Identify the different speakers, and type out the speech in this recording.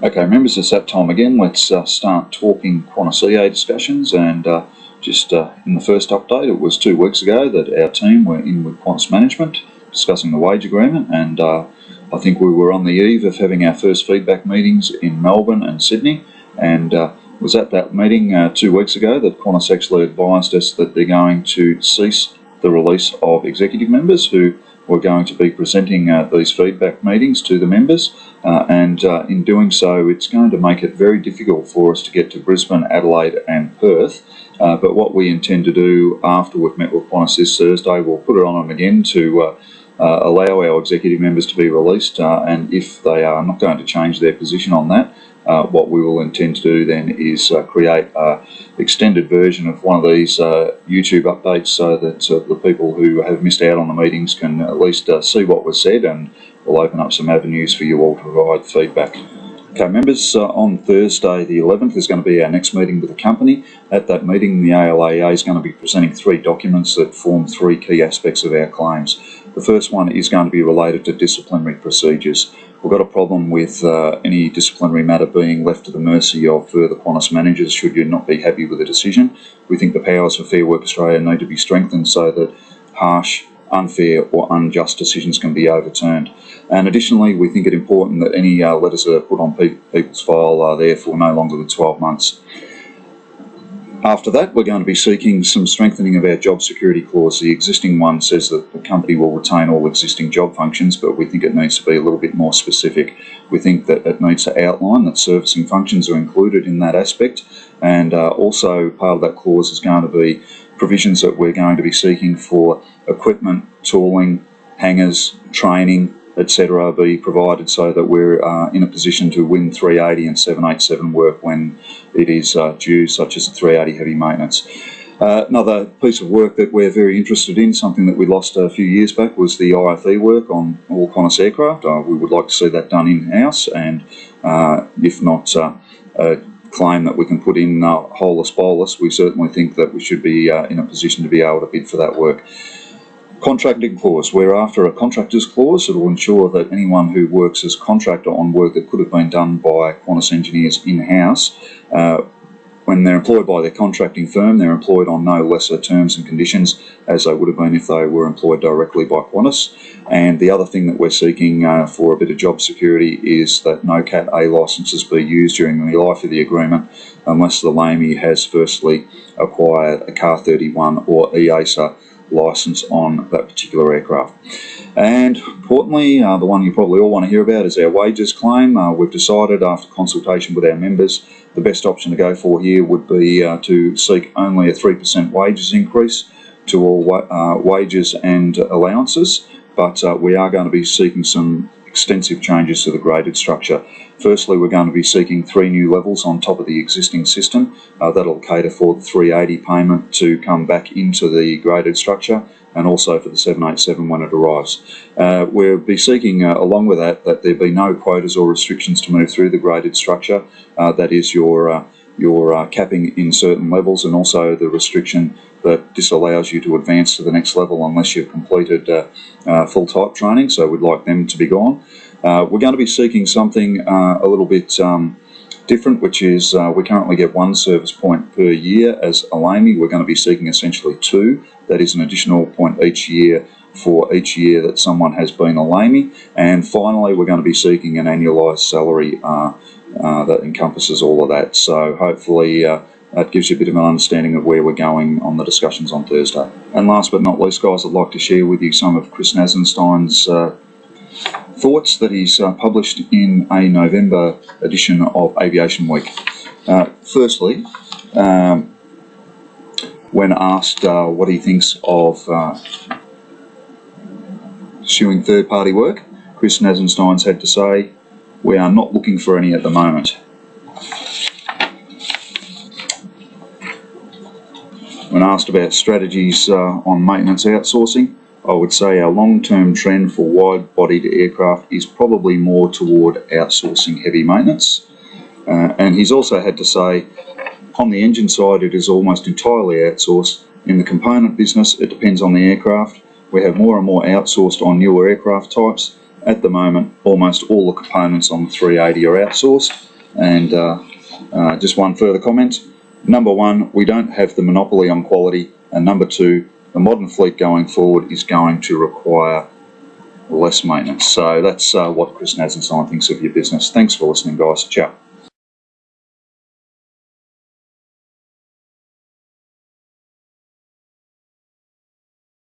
Speaker 1: Okay, members, it's that time again. Let's start talking Qantas EA discussions. And just in the first update, it was 2 weeks ago that our team were in with Qantas management discussing the wage agreement, and I think we were on the eve of having our first feedback meetings in Melbourne and Sydney. And it was at that meeting 2 weeks ago that Qantas actually advised us that they're going to cease the release of executive members who were going to be presenting these feedback meetings to the members, and in doing so it's going to make it very difficult for us to get to Brisbane, Adelaide and Perth. But what we intend to do after we've met with Qantas this Thursday, we'll put it on them again to allow our executive members to be released, and if they are not going to change their position on that, what we will intend to do then is create an extended version of one of these YouTube updates so that the people who have missed out on the meetings can at least see what was said, and we'll open up some avenues for you all to provide feedback. Okay, members, on Thursday the 11th is going to be our next meeting with the company. At that meeting, the ALAEA is going to be presenting 3 documents that form 3 key aspects of our claims. The first one is going to be related to disciplinary procedures. We've got a problem with any disciplinary matter being left to the mercy of further Qantas managers should you not be happy with a decision. We think the powers for Fair Work Australia need to be strengthened so that harsh, unfair or unjust decisions can be overturned. And additionally, we think it important that any letters that are put on people's file are there for no longer than 12 months. After that, we're going to be seeking some strengthening of our job security clause. The existing one says that the company will retain all existing job functions, but we think it needs to be a little bit more specific. We think that it needs to outline that servicing functions are included in that aspect, and also part of that clause is going to be provisions that we're going to be seeking for equipment, tooling, hangars, training, etc. be provided so that we're in a position to win 380 and 787 work when it is due, such as the 380 heavy maintenance. Another piece of work that we're very interested in, something that we lost a few years back, was the IFE work on all Qantas aircraft. We would like to see that done in-house, and if not a claim that we can put in holus bolus, we certainly think that we should be in a position to be able to bid for that work. Contracting clause. We're after a contractors clause that will ensure that anyone who works as contractor on work that could have been done by Qantas engineers in-house, when they're employed by their contracting firm, they're employed on no lesser terms and conditions as they would have been if they were employed directly by Qantas. And the other thing that we're seeking for a bit of job security is that no Cat A licences be used during the life of the agreement unless the ALAEA has firstly acquired a Car 31 or EASA licence on that particular aircraft. And importantly, the one you probably all want to hear about is our wages claim. We've decided after consultation with our members the best option to go for here would be to seek only a 3% wages increase to all wages and allowances, but we are going to be seeking some extensive changes to the graded structure. Firstly, we're going to be seeking 3 new levels on top of the existing system. That'll cater for the 380 payment to come back into the graded structure, and also for the 787 when it arrives. We'll be seeking, along with that, that there be no quotas or restrictions to move through the graded structure. That is your capping in certain levels, and also the restriction that disallows you to advance to the next level unless you've completed full type training, so we'd like them to be gone. We're going to be seeking something a little bit different, which is we currently get 1 service point per year as ALAEA. We're going to be seeking essentially 2. That is an additional point each year for each year that someone has been ALAEA. And finally, we're going to be seeking an annualised salary that encompasses all of that. So hopefully that gives you a bit of an understanding of where we're going on the discussions on Thursday. And last but not least, guys, I'd like to share with you some of Chris Nasenstein's thoughts that he's published in a November edition of Aviation Week. Firstly, when asked what he thinks of pursuing third-party work, Chris Nasenstein's had to say, "We are not looking for any at the moment." When asked about strategies on maintenance outsourcing, I would say our long-term trend for wide-bodied aircraft is probably more toward outsourcing heavy maintenance. And he's also had to say, on the engine side, it is almost entirely outsourced. In the component business, it depends on the aircraft. We have more and more outsourced on newer aircraft types. at the moment, almost all the components on the 380 are outsourced. And just one further comment. Number one, we don't have the monopoly on quality. And number two, the modern fleet going forward is going to require less maintenance. So that's what Chris Nazenstein thinks of your business. Thanks for listening, guys. Ciao.